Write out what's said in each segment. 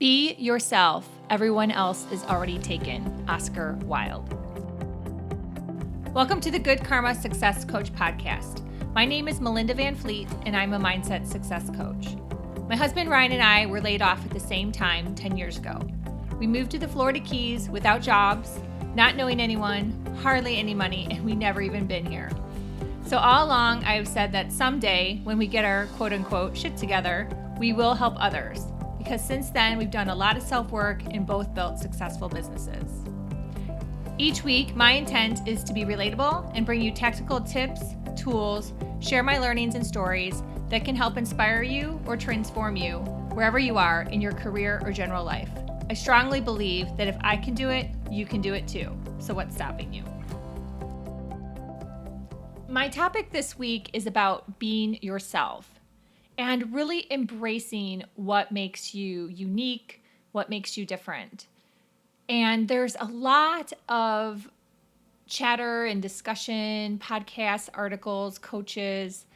Be yourself. Everyone else is already taken. Oscar Wilde. Welcome to the Good Karma Success Coach podcast. My name is Melinda Van Fleet, and I'm a mindset success coach. My husband Ryan and I were laid off at the same time 10 years ago. We moved to the Florida Keys without jobs, not knowing anyone, hardly any money, and we never even been here. So all along, I have said that someday, when we get our quote-unquote shit together, we will help others. Because since then, we've done a lot of self-work and both built successful businesses. Each week, my intent is to be relatable and bring you tactical tips, tools, share my learnings and stories that can help inspire you or transform you wherever you are in your career or general life. I strongly believe that if I can do it, you can do it too. So what's stopping you? My topic this week is about being yourself and really embracing what makes you unique, what makes you different. And there's a lot of chatter and discussion, podcasts, articles, coaches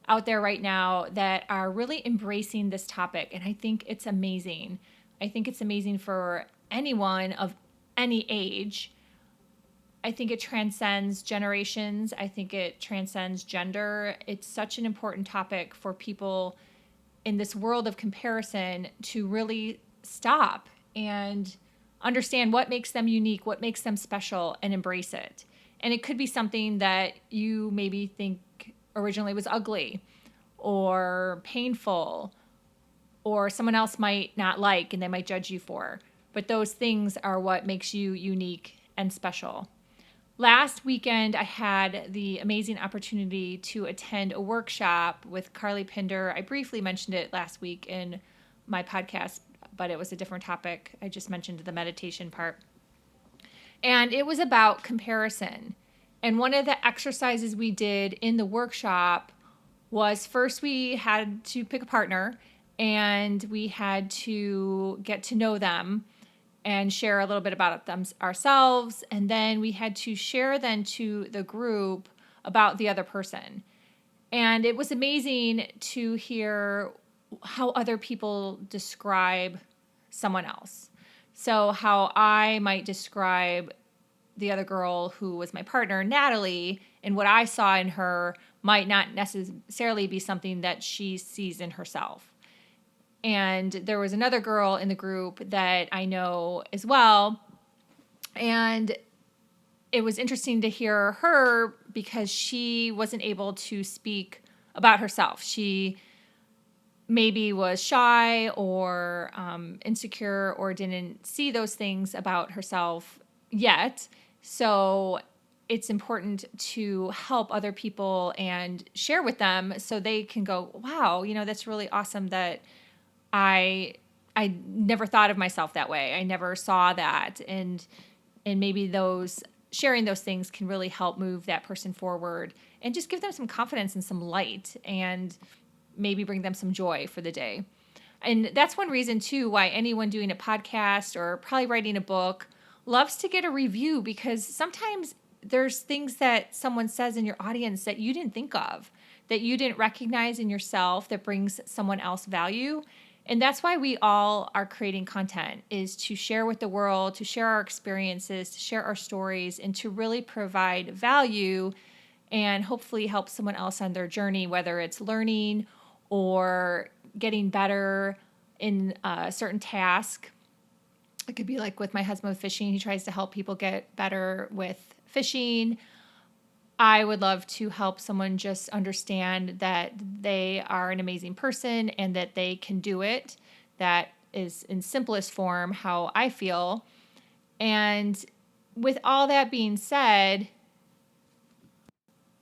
out there right now that are really embracing this topic. And I think it's amazing. I think it's amazing for anyone of any age. I think it transcends generations. I think it transcends gender. It's such an important topic for people in this world of comparison to really stop and understand what makes them unique, what makes them special, and embrace it. And it could be something that you maybe think originally was ugly or painful or someone else might not like and they might judge you for. But those things are what makes you unique and special. Last weekend, I had the amazing opportunity to attend a workshop with Carly Pinder. I briefly mentioned it last week in my podcast, but it was a different topic. I just mentioned the meditation part. And it was about comparison. And one of the exercises we did in the workshop was first we had to pick a partner and we had to get to know them and share a little bit about them ourselves. And then we had to share then to the group about the other person. And it was amazing to hear how other people describe someone else. So how I might describe the other girl who was my partner, Natalie, and what I saw in her might not necessarily be something that she sees in herself. And there was another girl in the group that I know as well. And it was interesting to hear her because she wasn't able to speak about herself. She maybe was shy or insecure or didn't see those things about herself yet. So it's important to help other people and share with them so they can go, wow, that's really awesome that I never thought of myself that way. I never saw that. And maybe sharing those things can really help move that person forward and just give them some confidence and some light and maybe bring them some joy for the day. And that's one reason too why anyone doing a podcast or probably writing a book loves to get a review, because sometimes there's things that someone says in your audience that you didn't think of, that you didn't recognize in yourself, that brings someone else value. And that's why we all are creating content, is to share with the world, to share our experiences, to share our stories, and to really provide value and hopefully help someone else on their journey, whether it's learning or getting better in a certain task. It could be like with my husband with fishing. He tries to help people get better with fishing. I would love to help someone just understand that they are an amazing person and that they can do it. That is in simplest form how I feel. And with all that being said,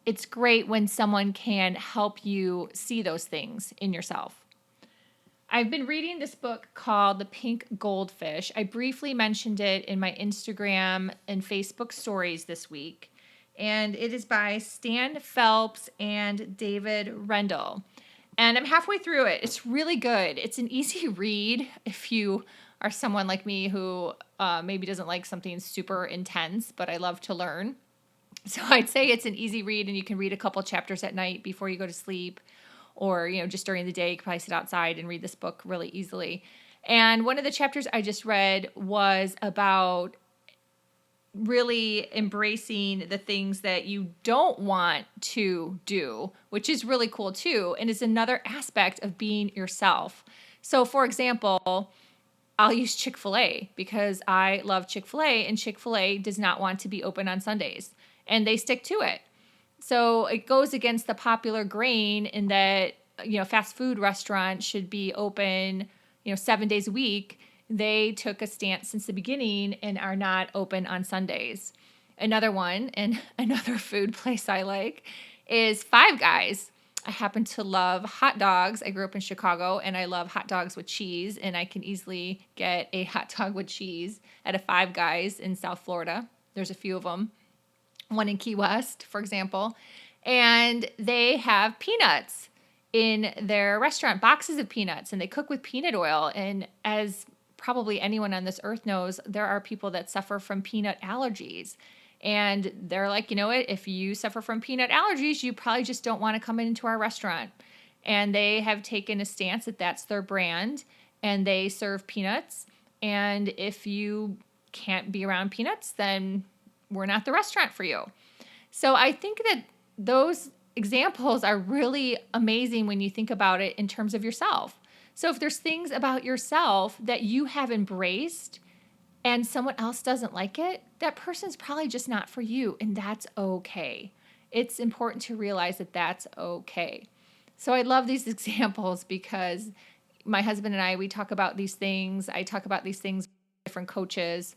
it's great when someone can help you see those things in yourself. I've been reading this book called The Pink Goldfish. I briefly mentioned it in my Instagram and Facebook stories this week. And it is by Stan Phelps and David Rendell. And I'm halfway through it. It's really good. It's an easy read if you are someone like me who maybe doesn't like something super intense, but I love to learn. So I'd say it's an easy read, and you can read a couple chapters at night before you go to sleep, or just during the day. You can probably sit outside and read this book really easily. And one of the chapters I just read was about really embracing the things that you don't want to do, which is really cool too. And is another aspect of being yourself. So, for example, I'll use Chick-fil-A because I love Chick-fil-A, and Chick-fil-A does not want to be open on Sundays, and they stick to it. So it goes against the popular grain in that, fast food restaurants should be open, 7 days a week. They took a stance since the beginning and are not open on Sundays. Another one, and another food place I like, is Five Guys. I happen to love hot dogs. I grew up in Chicago, and I love hot dogs with cheese, and I can easily get a hot dog with cheese at a Five Guys in South Florida. There's a few of them. One in Key West, for example. And they have peanuts in their restaurant, boxes of peanuts, and they cook with peanut oil. And as probably anyone on this earth knows, there are people that suffer from peanut allergies. And they're like, you know what? If you suffer from peanut allergies, you probably just don't want to come into our restaurant. And they have taken a stance that that's their brand, and they serve peanuts. And if you can't be around peanuts, then we're not the restaurant for you. So I think that those examples are really amazing when you think about it in terms of yourself. So if there's things about yourself that you have embraced and someone else doesn't like it, that person's probably just not for you, and that's okay. It's important to realize that that's okay. So I love these examples because my husband and I, we talk about these things. I talk about these things with different coaches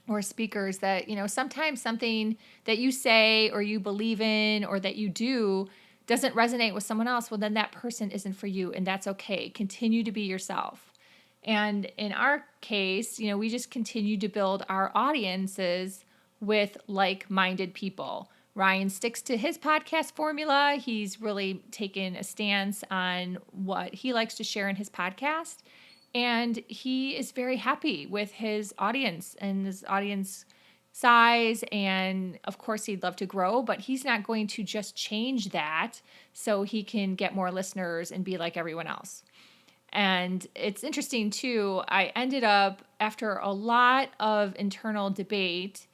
or speakers that, sometimes something that you say or you believe in or that you do doesn't resonate with someone else. Well, then that person isn't for you, and that's okay. Continue to be yourself. And in our case, we just continue to build our audiences with like-minded people. Ryan sticks to his podcast formula. He's really taken a stance on what he likes to share in his podcast. And he is very happy with his audience and his audience size. And of course, he'd love to grow, but he's not going to just change that so he can get more listeners and be like everyone else. And it's interesting too, I ended up, after a lot of internal debate,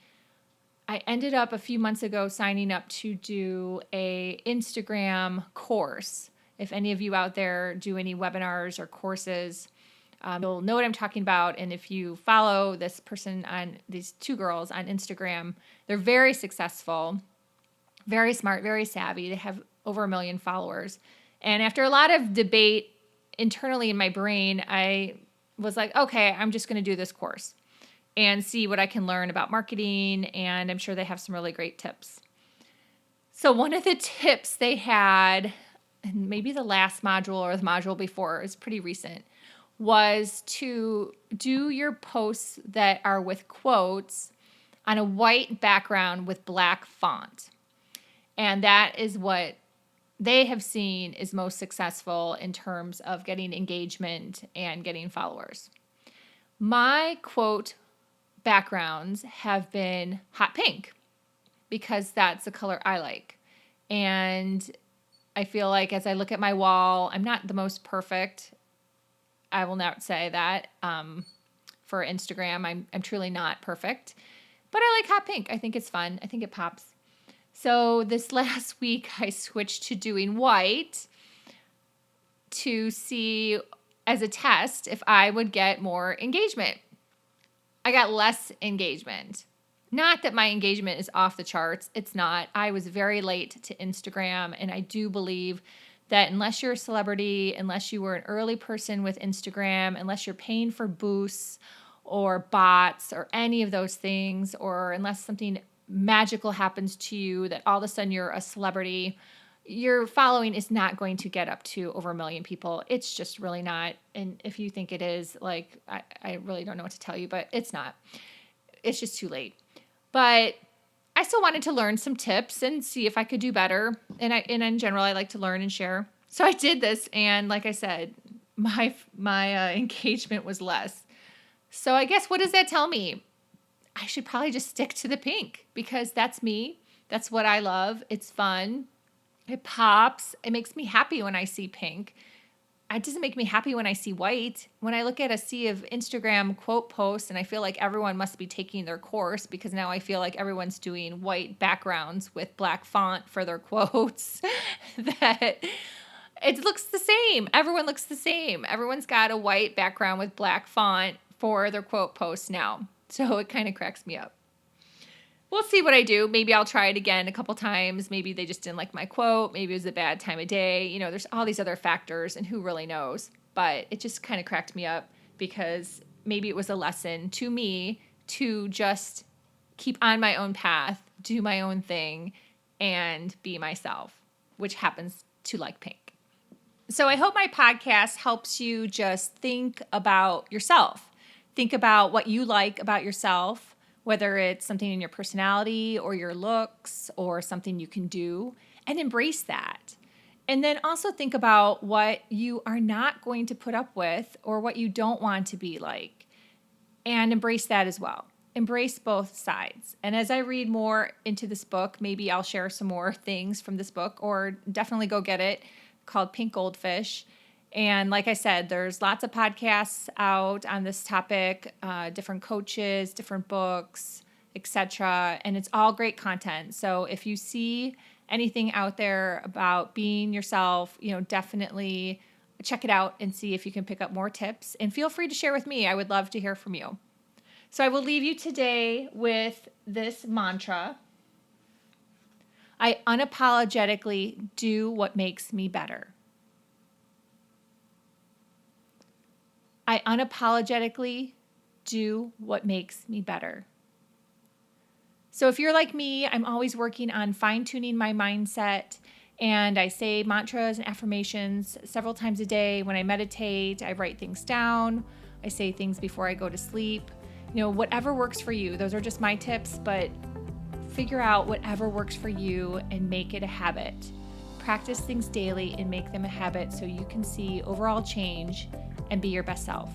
I ended up a few months ago signing up to do a Instagram course. If any of you out there do any webinars or courses, you'll know what I'm talking about. And if you follow this person on these two girls on Instagram, they're very successful, very smart, very savvy. They have over 1 million followers. And after a lot of debate internally in my brain, I was like, okay, I'm just going to do this course and see what I can learn about marketing. And I'm sure they have some really great tips. So one of the tips they had, and maybe the last module or the module before, is pretty recent, was to do your posts that are with quotes on a white background with black font. And that is what they have seen is most successful in terms of getting engagement and getting followers. My quote backgrounds have been hot pink because that's the color I like. And I feel like as I look at my wall, I'm not the most perfect. I will not say that. For Instagram, I'm truly not perfect, but I like hot pink. I think it's fun. I think it pops. So this last week, I switched to doing white to see as a test if I would get more engagement. I got less engagement. Not that my engagement is off the charts. It's not. I was very late to Instagram, and I do believe that unless you're a celebrity, unless you were an early person with Instagram, unless you're paying for boosts or bots or any of those things, or unless something magical happens to you that all of a sudden you're a celebrity, your following is not going to get up to over 1 million people. It's just really not. And if you think it is, I really don't know what to tell you, but it's not. It's just too late. But I still wanted to learn some tips and see if I could do better. And in general, I like to learn and share. So I did this, and like I said, my engagement was less. So I guess, what does that tell me? I should probably just stick to the pink because that's me. That's what I love. It's fun. It pops. It makes me happy when I see pink. it doesn't make me happy when I see white. When I look at a sea of Instagram quote posts and I feel like everyone must be taking their course because now I feel like everyone's doing white backgrounds with black font for their quotes, that it looks the same. Everyone looks the same. Everyone's got a white background with black font for their quote posts now. So it kind of cracks me up. We'll see what I do. Maybe I'll try it again a couple times. Maybe they just didn't like my quote. Maybe it was a bad time of day. You know, there's all these other factors and who really knows. But it just kind of cracked me up because maybe it was a lesson to me to just keep on my own path, do my own thing, and be myself, which happens to like pink. So I hope my podcast helps you just think about yourself. Think about what you like about yourself, whether it's something in your personality or your looks or something you can do, and embrace that. And then also think about what you are not going to put up with or what you don't want to be like, and embrace that as well. Embrace both sides. And as I read more into this book, maybe I'll share some more things from this book, or definitely go get it, called Pink Goldfish. And like I said, there's lots of podcasts out on this topic, different coaches, different books, etc. And it's all great content. So if you see anything out there about being yourself, definitely check it out and see if you can pick up more tips. And feel free to share with me. I would love to hear from you. So I will leave you today with this mantra. I unapologetically do what makes me better. I unapologetically do what makes me better. So if you're like me, I'm always working on fine-tuning my mindset, and I say mantras and affirmations several times a day. When I meditate, I write things down. I say things before I go to sleep. Whatever works for you. Those are just my tips, but figure out whatever works for you and make it a habit. Practice things daily and make them a habit so you can see overall change and be your best self.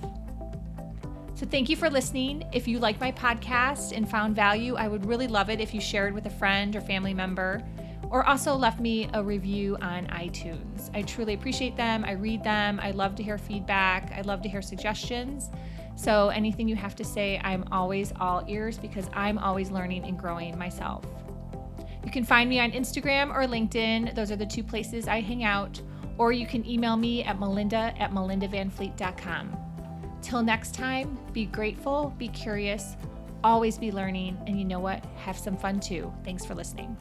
So thank you for listening. If you like my podcast and found value, I would really love it if you shared with a friend or family member, or also left me a review on iTunes. I truly appreciate them. I read them. I love to hear feedback. I love to hear suggestions. So anything you have to say, I'm always all ears because I'm always learning and growing myself. You can find me on Instagram or LinkedIn. Those are the two places I hang out. Or you can email me at melinda@melindavanfleet.com. Till next time, be grateful, be curious, always be learning, and you know what? Have some fun too. Thanks for listening.